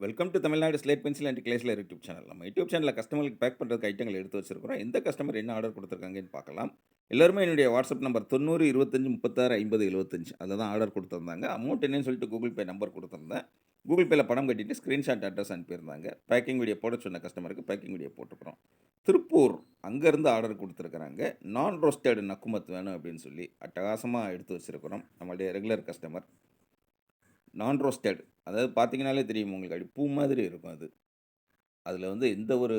Welcome to Tamil Nadu slate pencil and கிளேஸ்லர் YouTube channel. நம்ம YouTube சேனலில் கஸ்டமருக்கு பேக் பண்ணுறதுக்கு ஐட்டங்கள் எடுத்து வச்சிருக்கிறோம். எந்த கஸ்டமர் என்ன ஆர்டர் கொடுத்துருக்காங்கன்னு பார்க்கலாம். எல்லாருமே என்னுடைய வாட்ஸ்அப் நம்பர் 90 25 36 50 75 அதில் தான் ஆர்டர் கொடுத்துருந்தாங்க. அமௌண்ட் என்னன்னு சொல்லிட்டு கூகுள் பே நம்பர் கொடுத்துருந்தேன். கூகுள் பேல பணம் கட்டிட்டு ஸ்க்ரீன்ஷாட் அட்ரஸ் அனுப்பியிருந்தாங்க. பேக்கிங் வீடியோ போட சொன்ன கஸ்டமருக்கு பேக்கிங் வீடியோ போட்டுக்கிறோம். திருப்பூர் அங்கேருந்து ஆர்டர் கொடுத்துருக்குறாங்க. நான் ரோஸ்டட் நக்குமத் வேணும் அப்படின்னு சொல்லி அட்டகாசமாக எடுத்து வச்சிருக்கிறோம். நம்மளுடைய ரெகுலர் கஸ்டமர் நான் ரோஸ்டட், அதாவது பார்த்தீங்கனாலே தெரியும் உங்களுக்கு, அப்படி பூ மாதிரி இருக்கும் அது. அதில வந்து எந்த ஒரு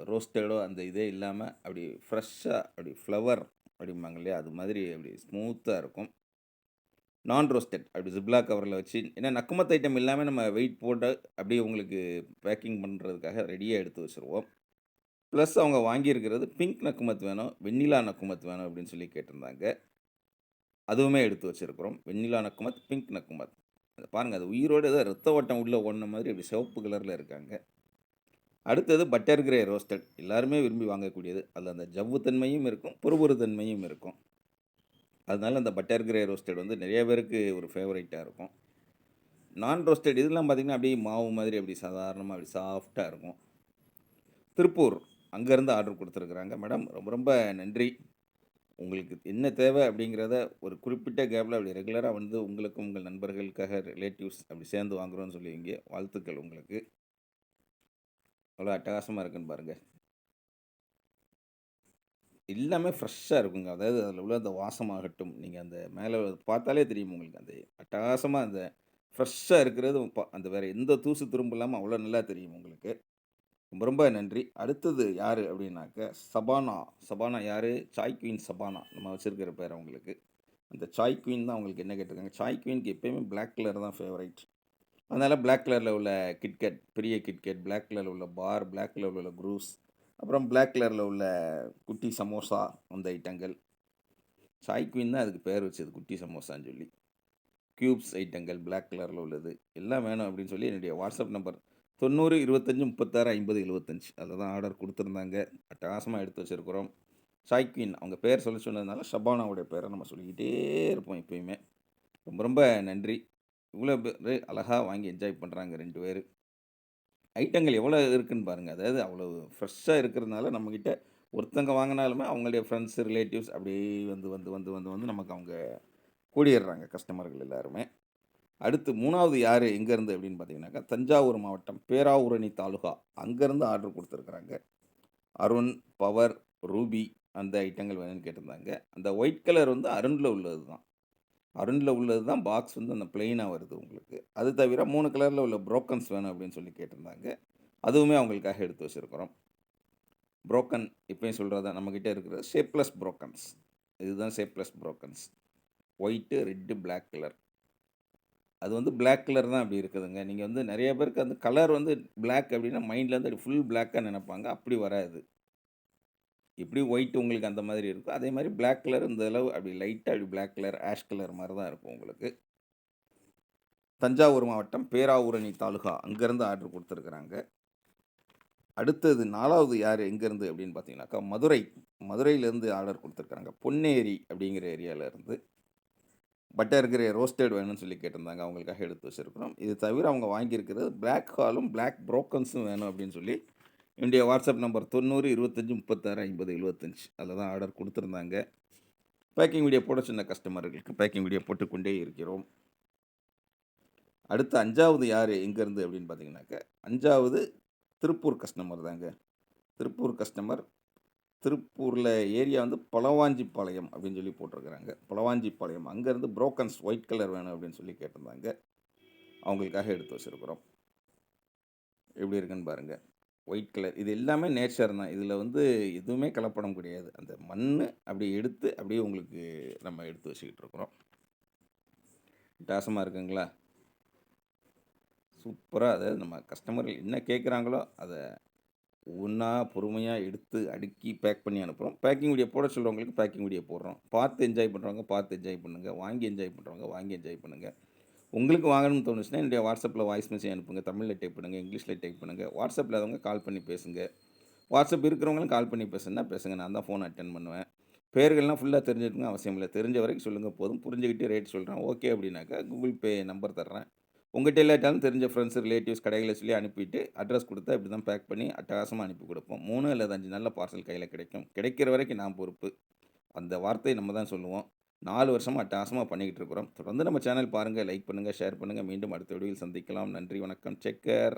ரோஸ்டடோ அந்த இதே இல்லாம அப்படி ஃப்ரெஷ்ஷா அப்படி ஃப்ளவர் அப்படிம்பாங்க இல்லையா? அது மாதிரி அப்படி ஸ்மூத்தா இருக்கும். நான் ரோஸ்டட் அப்படி ஜிப்லாக் கவர்ல வச்சு, ஏன்னா நக்குமத் ஐட்டம் எல்லாமே நம்ம வெயிட் போட்டு அப்படியே உங்களுக்கு பேக்கிங் பண்ணுறதுக்காக ரெடியா எடுத்து வச்சுருவோம். ப்ளஸ் அவங்க வாங்கியிருக்கிறது பிங்க் நக்குமத் வேணும், வெண்ணிலா நக்குமத் வேணும் அப்படின்னு சொல்லி கேட்டிருந்தாங்க. அதுவுமே எடுத்து வச்சிருக்கிறோம். வெண்ணிலா நக்குமத், பிங்க் நக்குமத். அத பாருங்க, அது உயிரோட ஏதோ ரத்த ஓட்டம் உள்ள ஓடுன மாதிரி அப்படி சிவப்பு கலர்ல இருக்காங்க. அடுத்தது பட்டர் கிரே ரோஸ்டட். எல்லாருமே விரும்பி வாங்கக்கூடியது. அதில அந்த ஜவ்வு தன்மையும் இருக்கும், பொறுபொறு தன்மையும் இருக்கும். அதனால அந்த பட்டர் கிரே ரோஸ்டட் வந்து நெறைய பேருக்கு ஒரு ஃபேவரைட்டா இருக்கும். நான் ரோஸ்டட் இதெல்லாம் பார்த்தீங்கன்னா, அப்படியே மாவு மாதிரி அப்படி சாதாரணமா அப்படி சாஃப்ட்டா இருக்கும். திருப்பூர் அங்கேருந்து ஆர்டர் குடுத்துருக்குறாங்க. மேடம் ரொம்ப ரொம்ப நன்றி. உங்களுக்கு என்ன தேவை அப்படிங்கிறத ஒரு குறிப்பிட்ட கேப்ல அப்படி ரெகுலரா வந்து உங்களுக்கும், உங்கள் நண்பர்களுக்காக, ரிலேட்டிவ்ஸ் அப்படி சேர்ந்து வாங்குறோம்னு சொல்லுவீங்க. வாழ்த்துக்கள் உங்களுக்கு. எவ்வளோ அட்டகாசமா இருக்குன்னு பாருங்க. எல்லாமே ஃப்ரெஷ்ஷா இருக்குங்க. அதாவது அதில உள்ள அந்த வாசமாகட்டும், நீங்க அந்த மேல பார்த்தாலே தெரியும் உங்களுக்கு. அந்த அட்டகாசமா அந்த ஃப்ரெஷ்ஷா இருக்கிறது அந்த வேற எந்த தூசு துரும்பு இல்லாம அவ்வளோ நல்லா தெரியும் உங்களுக்கு. ரொம்ப ரொம்ப நன்றி. அடுத்தது யாரு அப்படின்னாக்க, சபானா. சபானா யாரு? சாய் குயின் சபானா. நம்ம வச்சிருக்கிற பேர் அவங்களுக்கு. அந்த சாய் குயின் தான் அவங்களுக்கு என்ன கேட்டிருக்காங்க. சாய் குயின்க்கு எப்பயுமே பிளாக் கலர் தான் ஃபேவரைட். அதனால பிளாக் கலர்ல உள்ள கிட்கேட், பெரிய கிட்கேட், பிளாக் கலர்ல உள்ள பார், பிளாக் கலர்ல உள்ள குரூஸ், அப்புறம் பிளாக் கலர்ல உள்ள குட்டி சமோசா அந்த ஐட்டங்கள். சாய் குயின் தான் அதுக்கு பேர் வச்சது, குட்டி சமோசான்னு சொல்லி. கியூப்ஸ் ஐட்டங்கள் பிளாக் கலர்ல உள்ளது. எல்லாம் வேணும் அப்படின்னு சொல்லி என்னுடைய வாட்ஸ்அப் நம்பர் 90 25 36 50 75 அதில தான் ஆர்டர் குடுத்துருந்தாங்க. அட்டகாசமா எடுத்து வச்சிருக்கிறோம். சாய் குயின் அவங்க பேர் சொல்ல சொன்னதுனால ஷபானாவுடைய பேர நம்ம சொல்லிக்கிட்டே இருப்போம் எப்பயுமே. ரொம்ப ரொம்ப நன்றி. இவ்வளோ பேரு அழகா வாங்கி என்ஜாய் பண்றாங்க 2 பேரு. ஐட்டங்கள் எவ்வளோ இருக்குன்னு பாருங்க. அதாவது அவ்வளவு ஃப்ரெஷ்ஷா இருக்கிறதுனால நம்மகிட்ட ஒருத்தங்க வாங்குனாலுமே அவங்களுடைய ஃப்ரெண்ட்ஸ், ரிலேட்டிவ்ஸ் அப்படியே வந்து வந்து வந்து வந்து வந்து நமக்கு அவங்க கூடிர்றாங்க கஸ்டமர்கள் எல்லாருமே. அடுத்து 3வது யாரு எங்கேருந்து அப்படின்னு பார்த்தீங்கன்னாக்கா, தஞ்சாவூர் மாவட்டம் பேராவூரணி தாலுகா அங்கேருந்து ஆர்டர் குடுத்துருக்குறாங்க. அருண், பவர், ரூபி அந்த ஐட்டங்கள் வேணும்னு கேட்டிருந்தாங்க. அந்த ஒயிட் கலர் வந்து அருண்ல உள்ளது தான். அருண்ல உள்ளது தான் பாக்ஸ் வந்து அந்த பிளெயினா வருது உங்களுக்கு. அது தவிர 3 கலர்ல உள்ள புரோக்கன்ஸ் வேணும் அப்படின்னு சொல்லி கேட்டிருந்தாங்க. அதுவுமே அவங்களுக்காக எடுத்து வச்சிருக்கிறோம். புரோக்கன் எப்பயும் சொல்றது தான் நம்மகிட்ட இருக்கிறது ஷேப்லெஸ் புரோக்கன்ஸ். இதுதான் shapeless brokens. White, red, black colour. அது வந்து பிளாக் கலர் தான் அப்படி இருக்குதுங்க. நீங்க வந்து நெறைய பேருக்கு அந்த கலர் வந்து பிளாக் அப்படின்னா மைண்ட்ல வந்து ஃபுல் பிளாக்கா நெனைப்பாங்க. அப்படி வராது. எப்படி ஒயிட் உங்களுக்கு அந்த மாதிரி இருக்கோ, அதே மாரி பிளாக் கலர் இந்த அளவு அப்படி லைட்டா அப்படி பிளாக் கலர், ஆஷ் கலர் மாரி தான் இருக்கும் உங்களுக்கு. தஞ்சாவூர் மாவட்டம் பேராவூரணி தாலுகா அங்கேருந்து ஆர்டர் குடுத்துருக்குறாங்க. அடுத்தது 4வது யாரு எங்கேருந்து அப்படின்னு பார்த்தீங்கன்னாக்கா, மதுரை. மதுரையிலேருந்து ஆர்டர் குடுத்துருக்காங்க. பொன்னேரி அப்படிங்கிற ஏரியால இருந்து. பட்டர் கிரே ரோஸ்டட் வேணும்னு சொல்லி கேட்டிருந்தாங்க. அவங்களுக்காக எடுத்து வச்சிருக்கிறோம். இது தவிர அவங்க வாங்கியிருக்கிறது பிளாக் ஹாலும், பிளாக் புரோக்கன்ஸும் வேணும் அப்படின்னு சொல்லி என்னுடைய வாட்ஸ்அப் நம்பர் 90 25 36 50 75 அதில தான் ஆர்டர் குடுத்துருந்தாங்க. பேக்கிங் வீடியோ போட சொன்ன கஸ்டமர்களுக்கு பேக்கிங் வீடியோ போட்டுக்கொண்டே இருக்கிறோம். அடுத்து 5வது யாரு எங்கேருந்து அப்படின்னு பார்த்தீங்கன்னாக்க, 5வது திருப்பூர் கஸ்டமர் தாங்க. திருப்பூர் கஸ்டமர். திருப்பூர்ல ஏரியா வந்து பலவாஞ்சிப்பாளையம் அப்படின்னு சொல்லி போட்டிருக்கிறாங்க. பலவாஞ்சிப்பாளையம் அங்கேருந்து புரோக்கன்ஸ் ஒயிட் கலர் வேணும் அப்படின்னு சொல்லி கேட்டிருந்தாங்க. அவங்களுக்காக எடுத்து வச்சிருக்கிறோம். எப்படி இருக்குன்னு பாருங்க. White colour. இது எல்லாமே நேச்சர் தான். இதில வந்து எதுவுமே கலப்படம் கிடையாது. அந்த மண்ணு அப்படியே எடுத்து அப்படியே உங்களுக்கு நம்ம எடுத்து வச்சுக்கிட்டு இருக்கிறோம். வித்தியாசமா இருக்குங்களா? சூப்பரா, அதாவது நம்ம கஸ்டமர்கள் என்ன கேட்குறாங்களோ, அத ஒவ்வொன்னா பொறுமையா எடுத்து அடுக்கி பேக் பண்ணி அனுப்புறோம். பேக்கிங் வீடியோ போட சொல்றவங்களுக்கு பேக்கிங் வீடியோ போடுறோம். பார்த்து என்ஜாய் பண்றவங்க பார்த்து என்ஜாய் பண்ணுங்க. வாங்கி என்ஜாய் பண்றவங்க வாங்கி என்ஜாய் பண்ணுங்க. உங்களுக்கு வாங்கணும்னு தோணுச்சுன்னா, என்னுடைய வாட்ஸ்அப்ல வாய்ஸ் மெசேஜ் அனுப்புங்க. தமிழ்ல டைப் பண்ணுங்க, இங்கிலீஷ்ல டைப் பண்ணுங்க. வாட்ஸ்அப் இல்லாதவங்க கால் பண்ணி பேசுங்க. வாட்ஸ்அப் இருக்கிறவங்களும் கால் பண்ணி பேசுனா பேசுங்க. நான் தான் ஃபோன் அட்டெண்ட் பண்ணுவேன். பேர்கள்லாம் ஃபுல்லா தெரிஞ்சுக்கணும்னு அவசியம் இல்ல. தெரிஞ்ச வரைக்கும் சொல்லுங்க போதும். புரிஞ்சுகிட்டு ரேட் சொல்றேன். ஓகே அப்படின்னாக்கா, கூகுள் பே நம்பர் தர்றேன். உங்கட்ட இல்லாட்டாலும் தெரிஞ்ச ஃப்ரெண்ட்ஸ், ரிலேட்டிவ்ஸ் கடைகள சொல்லி அனுப்பிட்டு, அட்ரஸ் குடுத்தா இப்படி தான் பேக் பண்ணி அட்டகாசமா அனுப்பி குடுப்போம். 3 அல்லது 5 நாள்ல பார்சல் கையில கிடைக்கும். கிடைக்கிற வரைக்கும் நான் பொறுப்பு. அந்த வார்த்தைய நம்ம தான் சொல்லுவோம். 4 வருஷமா அட்டகாசமா பண்ணிக்கிட்டு இருக்கிறோம். தொடர்ந்து நம்ம சேனல் பாருங்க, லைக் பண்ணுங்க, ஷேர் பண்ணுங்க. மீண்டும் அடுத்த வீடியோவில் சந்திக்கலாம். நன்றி, வணக்கம். Take care.